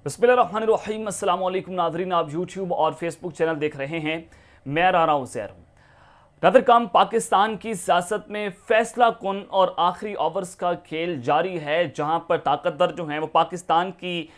बिस्मिल्लाहिर्रहमानिर्रहीम अस्सलाम वालेकुम नाज़रीन, आप यूट्यूब और फेसबुक चैनल देख रहे हैं। मैं राना उज़ैर हूँ। नाज़रीन, पाकिस्तान की सियासत में फैसला कुन और आखिरी ओवर्स का खेल जारी है, जहां पर ताकतवर जो हैं वो पाकिस्तान की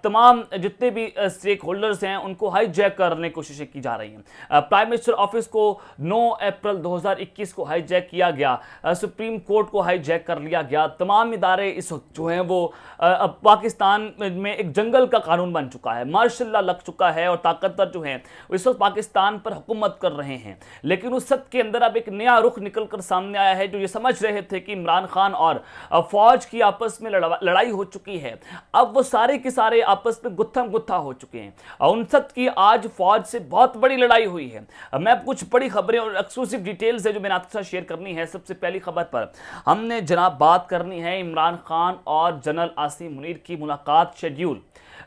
तमाम जितने भी स्टेक होल्डर्स हैं उनको हाईजैक करने की कोशिशें की जा रही हैं। प्राइम मिनिस्टर ऑफिस को 9 अप्रैल 2021 को हाईजैक किया गया, सुप्रीम कोर्ट को हाईजैक कर लिया गया। तमाम इदारे इस वक्त जो हैं वो अब पाकिस्तान में एक जंगल का कानून बन चुका है, मार्शल लॉ लग चुका है और ताकतवर जो हैं इस वक्त पाकिस्तान पर हुकूमत कर रहे हैं। लेकिन उस सब के अंदर अब एक नया रुख निकलकर सामने आया है। जो ये समझ रहे थे कि इमरान खान और फौज की आपस में लड़ाई हो चुकी है, अब वो सारे के सारे आपस में गुत्थम गुत्था हो चुके हैं और उन सब की आज फौज से बहुत बड़ी लड़ाई हुई है। मैं कुछ बड़ी खबरें और एक्सक्लूसिव डिटेल्स है जो मैंने आपके साथ शेयर करनी है। सबसे पहली खबर पर हमने जनाब बात करनी है इमरान खान और जनरल आसिम मुनीर की मुलाकात शेड्यूल।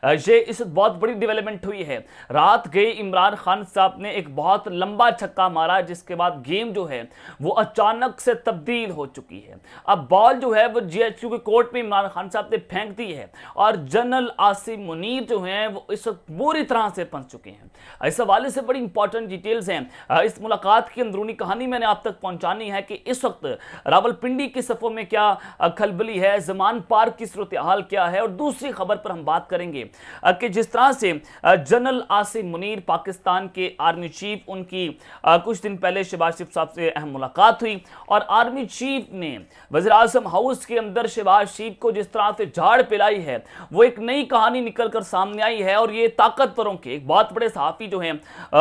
ये इस बहुत बड़ी डेवलपमेंट हुई है। रात गए इमरान खान साहब ने एक बहुत लंबा छक्का मारा, जिसके बाद गेम जो है वो अचानक से तब्दील हो चुकी है। अब बॉल जो है वो जीएचक्यू के कोर्ट में इमरान खान साहब ने फेंक दी है और जनरल आसिम मुनीर जो हैं वो इस वक्त बुरी तरह से फंस चुके हैं। इस हवाले से बड़ी इंपॉर्टेंट डिटेल्स हैं। इस मुलाकात की अंदरूनी कहानी मैंने आप तक पहुंचानी है कि इस वक्त रावलपिंडी की सफ़ों में क्या खलबली है, जमान पार्क की सूरत हाल क्या है। और दूसरी खबर पर हम बात करेंगे कि जिस तरह से जनरल आसिम मुनीर पाकिस्तान के आर्मी चीफ, उनकी कुछ दिन पहले शहबाज शरीफ साहब से अहम मुलाकात हुई और आर्मी चीफ ने वज़ीर आज़म हाउस के अंदर शहबाज शरीफ को जिस तरह से झाड़ पिलाई है, वो एक नई कहानी निकलकर सामने आई है। और ये ताकतवरों के एक बहुत बड़े सहाफ़ी जो हैं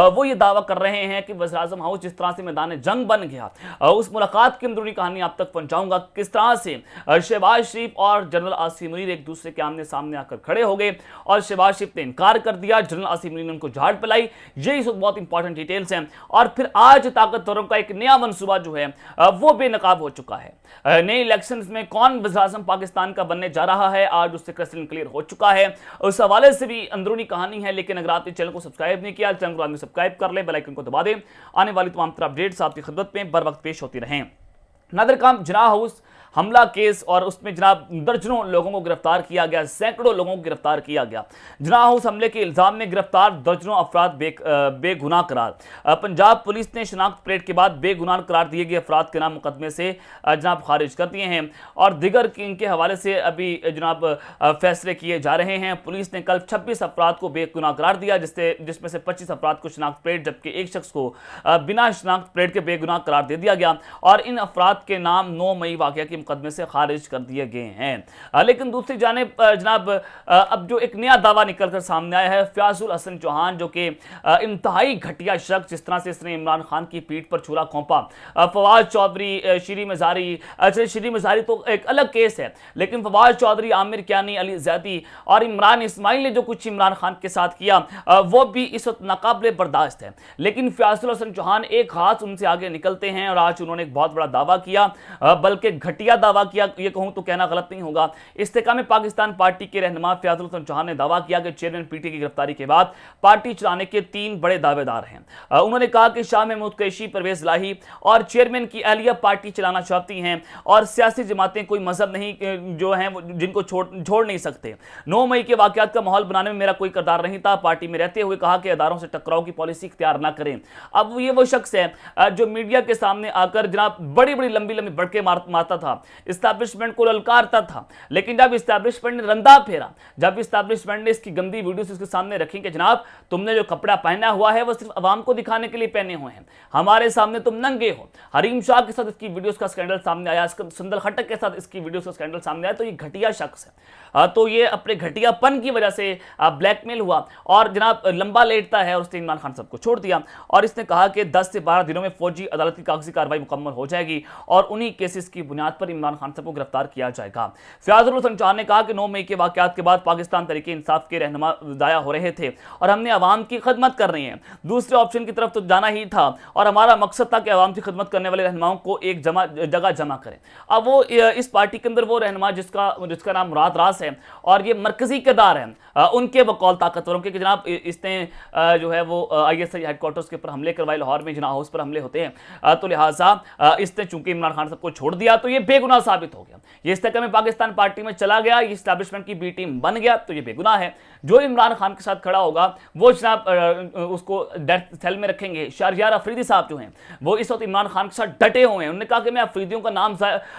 वो ये दावा कर रहे हैं कि वज़ीर आज़म हाउस जिस तरह से मैदान जंग बन गया, उस मुलाकात की अंदरूनी कहानी आप तक पहुंचाऊंगा। किस तरह से शहबाज शरीफ और जनरल आसिम मुनीर एक दूसरे के आमने सामने आकर खड़े हो गए और शहबाज शरीफ ने इनकार कर दिया, जनरल आसिम मुनीर ने उनको झाड़ पिलाई। ये इस बहुत इंपॉर्टेंट डिटेल्स हैं। और फिर आज ताकतवरों का एक नया मंसूबा जो है वो बेनकाब हो चुका है। नए इलेक्शंस में कौन वज़ीर आज़म पाकिस्तान का बनने जा रहा है, आज उससे क्रिस्टल क्लियर हो चुका है। उस हवाले से भी अंदरूनी कहानी है। लेकिन अगर आपने चैनल को सब्सक्राइब नहीं किया, चैनल को सब्सक्राइब कर ले, बेल आइकन को दबा दें। आने वाली तमाम तरह अपडेट्स आपकी खिदमत में बर वक्त पेश होती रहें। नाज़रीन, जिन्ना हाउस हमला केस और उसमें जनाब दर्जनों लोगों को गिरफ्तार किया गया, सैकड़ों लोगों को गिरफ्तार किया गया। जिन्ना हाउस हमले के इल्जाम में गिरफ्तार दर्जनों अफराद बेगुनाह करार। पंजाब पुलिस ने शनाख्त परेड के बाद बेगुनाह करार दिए गए अफराद के नाम मुकदमे से जनाब खारिज कर दिए हैं और दिगर इनके हवाले से अभी जनाब फैसले किए जा रहे हैं। पुलिस ने कल 26 अफराद को बेगुनाह करार दिया, जिसमें से 25 अफराद को शनाख्त परेड, जबकि एक शख्स को बिना शनाख्त परेड के बेगुनाह करार दे दिया गया और इन अफराद के नाम 9 मई वाक़या के मुकदमे से खारिज कर दिए गए हैं। लेकिन दूसरी जानिब जनाब अब जो एक नया दावा निकलकर सामने आया है, फयाजुल हसन चौहान जो कि इंतहाई घटिया शख्स, जिस तरह से इसने इमरान खान की पीठ पर छुरा खोंपा, फवाद चौधरी, शीरी मज़ारी, शीरी मज़ारी तो एक अलग केस है, लेकिन फवाद चौधरी, आमिर कियानी, अली ज़ैदी और इमरान इस्माइल ने जो कुछ इमरान खान के साथ किया वो भी इस वक्त नाकाबिले बर्दाश्त है। लेकिन फयाजुल हसन चौहान एक हाथ उनसे आगे निकलते हैं और आज उन्होंने एक बहुत बड़ा दावा किया, बल्कि घटिया दावा किया, ये कहूं तो कहना गलत नहीं होगा। इस्तेकाम पाकिस्तान पार्टी के रहनुमा फयाजुल हसन चौहान ने दावा किया कि चेयरमैन पीटी की गिरफ्तारी के बाद पार्टी चलाने के 3 बड़े दावेदार हैं। उन्होंने कहा कि शाह महमूद कुरैशी, परवेज लाही और चेयरमैन की अहलिया पार्टी चलाना चाहती हैं और सियासी जमातें कोई मजहब नहीं जो हैं जिनको छोड़ नहीं सकते। 9 मई के वाकयात का माहौल बनाने में मेरा कोई किरदार नहीं था। पार्टी में रहते हुए कहा कि अदारों से टकराव की पॉलिसी इख्तियार ना करें। अब ये वो शख्स है जो मीडिया के सामने आकर जनाब बड़ी बड़ी लंबी लंबी बड़के मारता था, इस्टेब्लिशमेंट को ललकारता था। लेकिन जब इस्टेब्लिशमेंट ने रंदा फेरा, जब इस्टेब्लिशमेंट ने इसकी गंदी वीडियोस इसके सामने रखी कि जनाब तुमने जो कपड़ा पहना हुआ है वो सिर्फ अवाम को दिखाने के लिए पहने हुए हैं, हमारे सामने तुम नंगे हो। हरीम शाह के साथ इसकी वीडियोस का स्कैंडल सामने आया, संदल खटक के साथ इसकी वीडियोस का स्कैंडल सामने आया। तो ये घटिया शख्स है, तो ये अपने घटियापन की वजह से ब्लैकमेल हुआ और जनाब लंबा लेटता है और उसने इमरान खान साहब को छोड़ दिया और इसने कहा कि 10 से 12 दिनों में फौजी अदालत की कागजी कार्रवाई मुकम्मल हो जाएगी और उन्हीं केसेस की बुनियाद पर इमरान खान साहब को गिरफ्तार किया जाएगा। फयाजुल हसन चौहान ने कहा कि 9 मई के वाकयात के बाद पाकिस्तान तहरीके इंसाफ के रहनुमा दाया हो रहे थे और हमने अवाम की खिदमत कर रही है। दूसरे ऑप्शन की तरफ तो जाना ही था और हमारा मकसद था कि अवाम की खिदमत करने वाले रहनुमाओं को एक जगह जमा करें। अब वो इस पार्टी के अंदर वो रहनुमा जिसका नाम मुराद रास है और ये मरकजी किरदार है उनके बकौल ताकतवरों के, कि जनाब इसने जो है वो ISI हेडक्वार्टर्स के ऊपर हमले करवाए, लाहौर में जिन्ना हाउस पर हमले होते हैं, तो लिहाजा इसने चूंकि इमरान खान साहब को छोड़ दिया तो ये बेगुनाह साबित हो गया। ये इस तक में पाकिस्तान पार्टी में चला गया, ये इस्टेब्लिशमेंट की बी टीम बन गया, तो ये बेगुनाह है। जो इमरान खान के साथ खड़ा होगा वो जनाब उसको डेथ सेल में रखेंगे। शहरयार अफरीदी साहब जो हैं वो इस वक्त इमरान खान के साथ डटे हुए हैं। उन्होंने कहा कि मैं अफरीदियों का नाम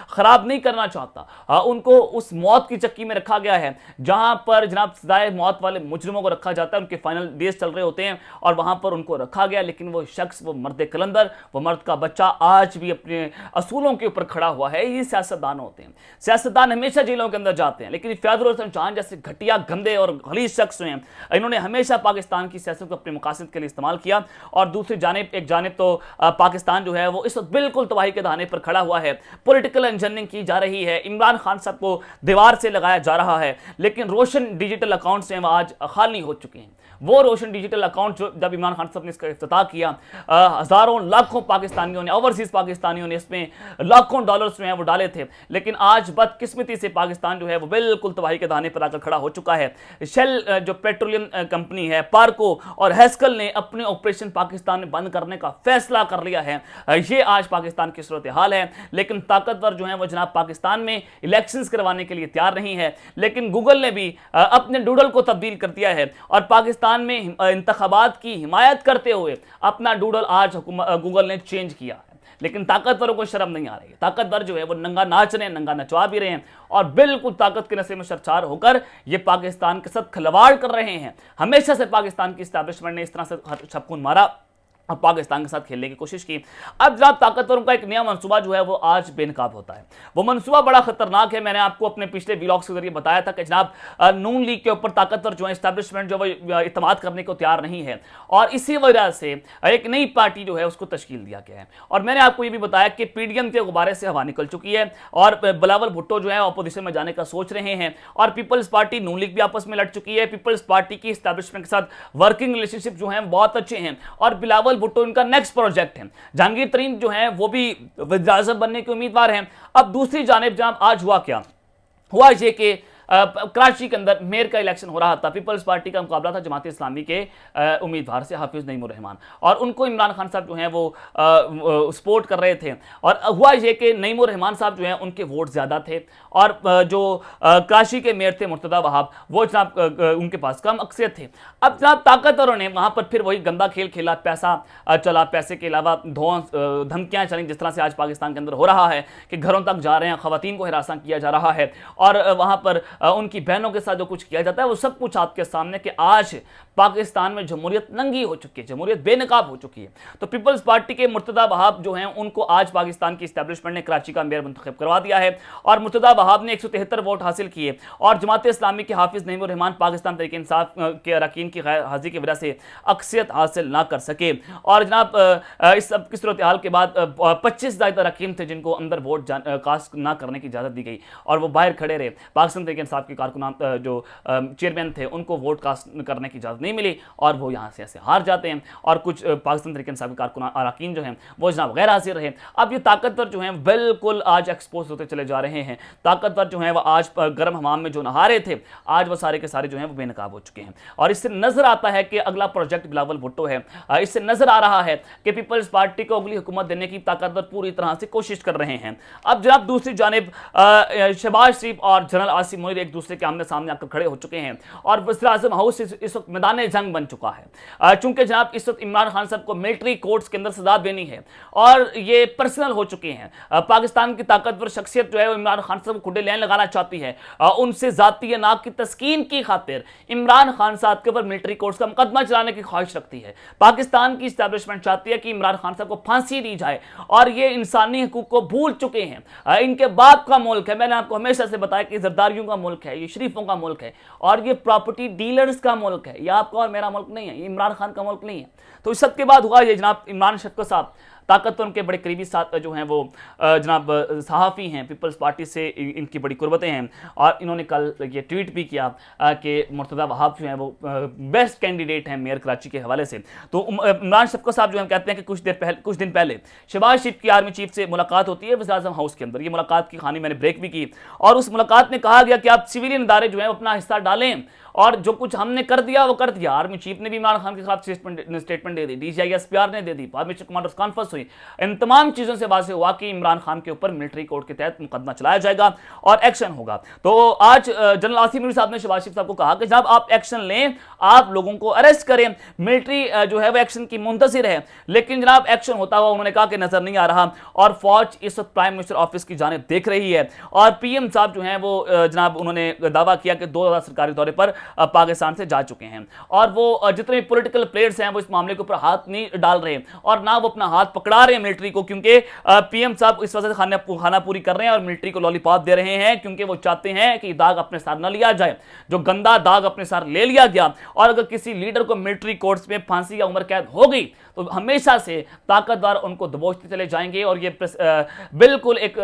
खराब नहीं करना चाहता। उनको उस मौत की चक्की में रखा गया है जहां पर जनाब सजाए मौत वाले मुजरिमों को रखा जाता है, उनके फाइनल डेज चल रहे होते हैं और वहां पर उनको रखा गया। लेकिन वो शख्स, वो मर्द कलंदर, वो मर्द का बच्चा आज भी अपने असूलों के ऊपर खड़ा हुआ है। ये सियासतदान होते हैं, सियासतदान हमेशा जेलों के अंदर जाते हैं, लेकिन फैजुल हसन चांद जैसे घटिया, गंदे और गलीज शख्स हैं, इन्होंने हमेशा पाकिस्तान की सियासत को अपने मकासद के लिए इस्तेमाल किया। और दूसरी जानिब, एक जानिब तो पाकिस्तान जो है वो इस वक्त बिल्कुल तबाही के दाने पर खड़ा हुआ है। पॉलिटिकल इंजीनियरिंग की जा रही है, इमरान खान साहब को दीवार से लगाया जा रहा है, लेकिन रोशन डिजिटल अकाउंट्स हैं वो आज खाली हो चुके हैं। वो रोशन डिजिटल अकाउंट जो जब इमरान खान साहब ने इसका इफ्तिताह किया, हजारों लाखों पाकिस्तानियों ने, ओवरसीज पाकिस्तानियों ने इसमें लाखों डॉलर्स जो हैं वो डाले थे। लेकिन आज बदकिस्मती से पाकिस्तान जो है वो बिल्कुल तबाही के दाने पर आकर खड़ा हो चुका है। शेल जो पेट्रोलियम कंपनी है, पार्को और हैस्कल ने अपने ऑपरेशन पाकिस्तान में बंद करने का फैसला कर लिया है। ये आज पाकिस्तान की सूरत हाल है। लेकिन ताकतवर जो है वो जनाब पाकिस्तान में इलेक्शंस करवाने के लिए तैयार नहीं है। लेकिन गूगल ने भी अपने डूडल को तब्दील कर दिया है और पाकिस्तान में इंतखाबात की हिमायत करते हुए अपना डूडल आज गूगल ने चेंज किया है। लेकिन ताकतवरों को शर्म नहीं आ रही है। ताकतवर जो है वो नंगा नाच रहे हैं, नंगा नचवा भी रहे हैं और बिल्कुल ताकत के नशे में सरचार होकर ये पाकिस्तान के साथ खिलवाड़ कर रहे हैं। हमेशा से पाकिस्तान की इस्टेब्लिशमेंट ने इस तरह से छपकून मारा और पाकिस्तान के साथ खेलने की कोशिश की। अब जनाब ताकतवरों का एक नया मनसूबा जो है वो आज बेनकाब होता है। वो मनसूबा बड़ा खतरनाक है। मैंने आपको अपने पिछले व्लॉग्स के जरिए बताया था कि जनाब नून लीग के ऊपर ताकतवर जो है इस्टेब्लिशमेंट जो वो इत्तेमाद करने को तैयार नहीं है और इसी वजह से एक नई पार्टी जो है उसको तश्कील दिया गया है। और मैंने आपको ये भी बताया कि पीडीएम के गुब्बारे से हवा निकल चुकी है और बिलावल भुट्टो जो है अपोजिशन में जाने का सोच रहे हैं और पीपल्स पार्टी, नून लीग भी आपस में लड़ चुकी है। पीपल्स पार्टी की इस्टेब्लिशमेंट के साथ वर्किंग रिलेशनशिप जो है बहुत अच्छे हैं और बिलावल भुट्टो इनका नेक्स्ट प्रोजेक्ट है। जहांगीर तरीन जो है वो भी वज़ीर-ए-आज़म बनने के उम्मीदवार हैं। अब दूसरी जानिब जनाब आज हुआ क्या हुआ, ये कि कराची के अंदर मेयर का इलेक्शन हो रहा था। पीपल्स पार्टी का मुकाबला था जमात इस्लामी के उम्मीदवार से हाफिज नईमुर रहमान और उनको इमरान खान साहब जो हैं वो सपोर्ट कर रहे थे। और हुआ ये कि नईमुर रहमान साहब जो हैं उनके वोट ज़्यादा थे और जो कराची के मेयर थे मुर्तदा वहाब, वो जनाब उनके पास कम अक्सरियत थे। अब जनाब ताकतवरों ने वहाँ पर फिर वही गंदा खेल खेला, पैसा चला, पैसे के अलावा धमकियाँ चली, जिस तरह से आज पाकिस्तान के अंदर हो रहा है कि घरों तक जा रहे हैं, ख़वातीन को हिरासा किया जा रहा है और वहाँ पर उनकी बहनों के साथ जो कुछ किया जाता है वो सब कुछ आपके सामने कि आज पाकिस्तान में जमहूरियत नंगी हो चुकी है, जमहूरियत बेनकाब हो चुकी है। तो पीपल्स पार्टी के मुर्तदा वहाब जो हैं उनको आज पाकिस्तान की इस्टेब्लिशमेंट ने कराची का मेयर मुंतखब करवा दिया है और मुर्तदा वहाब ने 173 वोट हासिल किए और जमात इस्लामी के हाफिज नईमुर रहमान पाकिस्तान तहरीक इंसाफ के अरकान की हाजिरी की वजह से अक्सरियत हासिल ना कर सके। और जनाब इस सब की सूरत हाल के बाद 25 ज़ायद अरकान थे जिनको अंदर वोट कास्ट ना करने की इजाज़त दी गई और वो बाहर खड़े रहे। पाकिस्तान तहरीक इंसाफ के कारकुनान जो चेयरमैन थे उनको वोट कास्ट करने की इजाज़त नहीं मिली और वो यहाँ से ऐसे हार जाते हैं और कुछ पाकिस्तान तहरीक इंसाफ के कारकुनान अरकान जो हैं वो जनाब गैर हाजिर रहे। अब ये ताकतवर जो हैं बिल्कुल आज एक्सपोज होते चले जा रहे हैं। ताकतवर जो हैं वो आज गर्म हमाम में जो नहा रहे थे आज वो सारे के सारे जो हैं वो बेनकाब हो चुके हैं और इससे नजर आता है कि अगला प्रोजेक्ट बिलावल भुट्टो है। इससे नजर आ रहा है कि पीपल्स पार्टी को अगली हुकूमत देने की ताकतवर पूरी तरह से कोशिश कर रहे हैं। अब जनाब दूसरी जानिब शहबाज शरीफ और जनरल आसिम मुनीर एक दूसरे के आमने सामने आकर खड़े हो चुके हैं और वज़ीर-ए-आज़म हाउस इस वक्त मैदान जंग बन चुका है। चूंकि जनाब इस वक्त इमरान खान साहब को मिलिट्री कोर्ट्स के अंदर सजा देनी है और ये पर्सनल हो चुके हैं। पाकिस्तान की ताकतवर शख्सियत जो है वो इमरान खान साहब को खुले लैन लगाना चाहती है। उनसे जाती नाक की तस्कीन की खातिर इमरान खान साहब के ऊपर मिलिट्री कोर्ट्स का मुकदमा चलाने की ख्वाहिश रखती है। पाकिस्तान की इस्टेब्लिशमेंट चाहती है कि इमरान खान साहब को फांसी दी जाए और ये इंसानी हकूक को भूल चुके हैं। इनके बाप का मुल्क है, मैंने आपको हमेशा से बताया कि जरदारियों का मुल्क है, ये शरीफों का मुल्क है और ये प्रॉपर्टी डीलर्स का मुल्क है। ये आपका और मेरा मुल्क नहीं है, ये इमरान खान का मुल्क नहीं है। तो इस सब के बाद हुआ ये जनाब इमरान शफकत साहब ताकतवर के बड़े करीबी साथ जो हैं वो जनाब सहाफ़ी हैं, पीपल्स पार्टी से इनकी बड़ी कुर्बतें हैं और इन्होंने कल ये ट्वीट भी किया कि मुर्तदा वहाब जो हैं वो बेस्ट कैंडिडेट हैं मेयर कराची के हवाले से। तो इमरान शफकत साहब जो हम कहते हैं कि कुछ दिन पहले शहबाज शरीफ की आर्मी चीफ से मुलाकात होती है वज़ीर-ए-आज़म हाउस के अंदर। ये मुलाकात की कहानी मैंने ब्रेक भी की और उस मुलाकात में कहा गया कि आप सिविलियन इदारे जो हैं अपना हिस्सा डालें और जो कुछ हमने कर दिया वो कर दिया। आर्मी चीफ ने भी इमरान खान के खिलाफ स्टेटमेंट दे दी, DCI-SPR ने दे दी, फॉर्मेशन कमांडर्स कॉन्फ्रेंस हुई। इन तमाम चीजों से वाज़ेह हुआ कि इमरान खान के ऊपर मिलिट्री कोर्ट के तहत मुकदमा चलाया जाएगा और एक्शन होगा। तो आज जनरल आसिम मुनीर साहब ने शहबाज शरीफ साहब को कहा कि जब आप एक्शन लें, आप लोगों को अरेस्ट करें, मिलिट्री जो है वो एक्शन की मुंतजिर है, लेकिन जनाब एक्शन होता हुआ उन्होंने कहा कि नजर नहीं आ रहा। और फौज इस वक्त प्राइम मिनिस्टर ऑफिस की जानिब देख रही है और PM साहब जो हैं वो जनाब उन्होंने दावा किया कि 2000 सरकारी दौरे पर पाकिस्तान से जा चुके हैं और वो जितने पॉलिटिकल प्लेयर्स हैं वो इस मामले के ऊपर हाथ नहीं डाल रहे और ना वो अपना हाथ पकड़ा रहे हैं मिलिट्री को, क्योंकि PM साहब इस वजह से खाना पूरी कर रहे हैं और मिलिट्री को लॉलीपॉप दे रहे हैं, क्योंकि वो चाहते हैं कि दाग अपने साथ न लिया जाए, जो गंदा दाग अपने साथ ले लिया गया। और अगर किसी लीडर को मिलिट्री कोर्ट्स में फांसी या उम्र कैद हो गई तो हमेशा से ताकतवर उनको दबोचते चले जाएंगे और ये बिल्कुल एक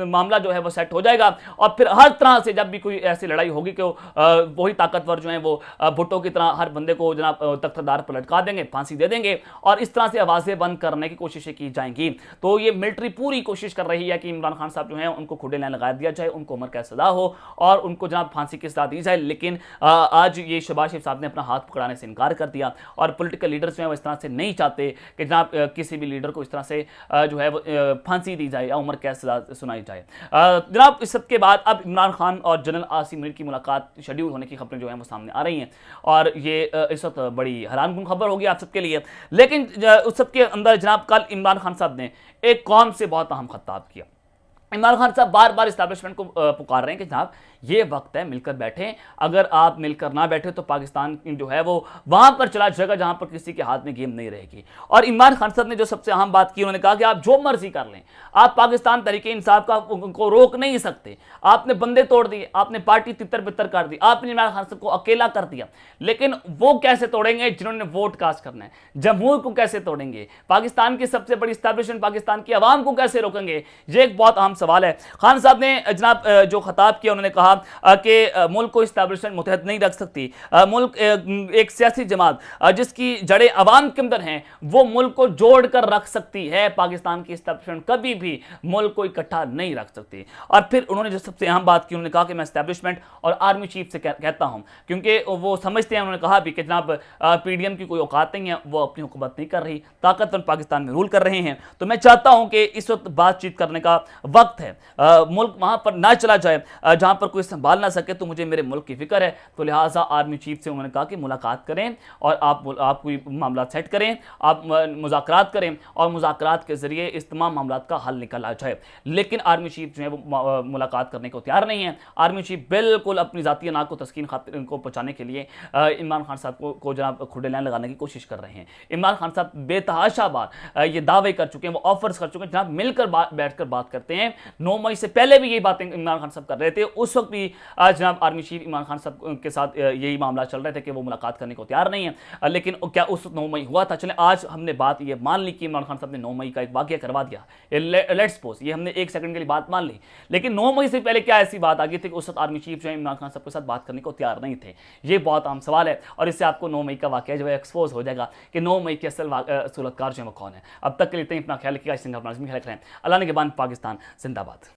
मामला जो है वो सेट हो जाएगा। और फिर हर तरह से जब भी कोई ऐसी लड़ाई होगी कि वही ताकतवर जो है वो भुट्टो की तरह हर बंदे को जनाब तख्तादार पर लटका देंगे, फांसी दे देंगे और इस तरह से आवाजें बंद करने की कोशिशें की जाएंगी। तो ये मिलिट्री पूरी कोशिश कर रही है कि इमरान खान साहब जो है उनको खुडे लाइन लगा दिया जाए, उनको उम्र कैद सजा हो और उनको जनाब फांसी की सजा दी जाए। लेकिन आज ये शहबाज शरीफ साहब ने अपना हाथ पकड़ाने से इनकार कर दिया और पॉलिटिकल लीडर्स जो है वो इस तरह से नहीं चाहते कि जनाब किसी भी लीडर को इस तरह से जो है वो फांसी दी जाए या उम्र कैद सजा सुनाई जाए। जनाब इस सब के बाद अब इमरान खान और जनरल आसिम मुनीर की मुलाकात शेड्यूल होने की खबरें जो है वो सामने आ रही हैं और ये इस वक्त बड़ी हैरानकुन खबर होगी आप सबके लिए। लेकिन उस सब के अंदर जनाब कल इमरान खान साहब ने एक कौम से बहुत अहम खिताब किया। इमरान खान साहब बार बार इस्टेब्लिशमेंट को पुकार रहे हैं कि जनाब ये वक्त है मिलकर बैठें, अगर आप मिलकर ना बैठे तो पाकिस्तान जो है वो वहां पर चला जाएगा जहां पर किसी के हाथ में गेम नहीं रहेगी। और इमरान खान साहब ने जो सबसे अहम बात की, उन्होंने कहा कि आप जो मर्जी कर लें, आप पाकिस्तान तहरीक इंसाफ को रोक नहीं सकते। आपने बंदे तोड़ दिए, आपने पार्टी तितर बितर कर दी, आपने इमरान खान साहब को अकेला कर दिया, लेकिन वो कैसे तोड़ेंगे जिन्होंने वोट कास्ट करना है? जमहूर को कैसे तोड़ेंगे? पाकिस्तान की सबसे बड़ी इस्टेब्लिशमेंट पाकिस्तान की आवाम को कैसे रोकेंगे? ये एक बहुत अहम सवाल है। खान साहब ने जनाब जो खिताब किया, उन्होंने कहा कि मुल्क को इस्टेब्लिशमेंट मुतहद नहीं रख सकती। मुल्क एक सियासी जमात जिसकी जड़ें अवाम के अंदर हैं वो मुल्क को जोड़ कर रख सकती है। पाकिस्तान की इस्टेब्लिशमेंट कभी भी मुल्क को इकट्ठा नहीं रख सकती। और फिर उन्होंने जो सबसे अहम बात की, उन्होंने कहा कि मैं इस्टेब्लिशमेंट और आर्मी चीफ से कहता हूं, क्योंकि वो समझते हैं, उन्होंने कहा भी कि जनाब PDM की कोई औकात नहीं है, वो अपनी हुकूमत नहीं कर रही, ताकतवर पाकिस्तान में रूल कर रहे हैं। तो मैं चाहता हूं कि इस वक्त बातचीत करने का वक्त है, मुल्क वहां पर ना चला जाए जहां पर कोई संभाल ना सके। तो मुझे मेरे मुल्क की फिक्र है, तो लिहाजा आर्मी चीफ से उन्होंने कहा कि मुलाकात करें और आप कोई मामला सेट करें, आप मुज़ाकरात करें और मुज़ाकरात के जरिए इस तमाम मामलात का हल निकला जाए। लेकिन आर्मी चीफ जो है वो मुलाकात करने को तैयार नहीं है। आर्मी चीफ बिल्कुल अपनी जाती नाक को तस्कीन खातिर को पहुंचाने के लिए इमरान खान साहब को जनाब खुडे लाइन लगाने की कोशिश कर रहे हैं। इमरान खान साहब बेतहाशा बार ये दावे कर चुके हैं, वो ऑफर्स कर चुके हैं, जनाब मिलकर बैठकर बात करते हैं। 9 मई से पहले भी यही बातें इमरान खान साहब कर रहे थे, उस वक्त भी जनाब आर्मी चीफ इमरान खान साहब के साथ यही मामला चल रहे थे कि वो मुलाकात करने को तैयार नहीं है। लेकिन क्या उस 9 मई हुआ था? चले आज हमने बात ये मान ली कि इमरान खान साहब ने 9 मई का एक वाकया करवा दिया, लेट्स सपोज ये हमने 1 सेकंड के लिए बात मान ली, लेकिन 9 मई से पहले क्या ऐसी बात आ गई थी कि उस वक्त आर्मी चीफ जो है इमरान खान साहब के साथ बात करने को तैयार नहीं थे? ये बहुत आम सवाल है और इससे आपको 9 मई का वाकया जो है एक्सपोज हो जाएगा कि 9 मई के असल सूरतकार जो है वो कौन है। अब तक के लिए इतना ख्याल रखिएगा, ख्याल रखें। अल्लाह ने के बाद पाकिस्तान जिंदाबाद।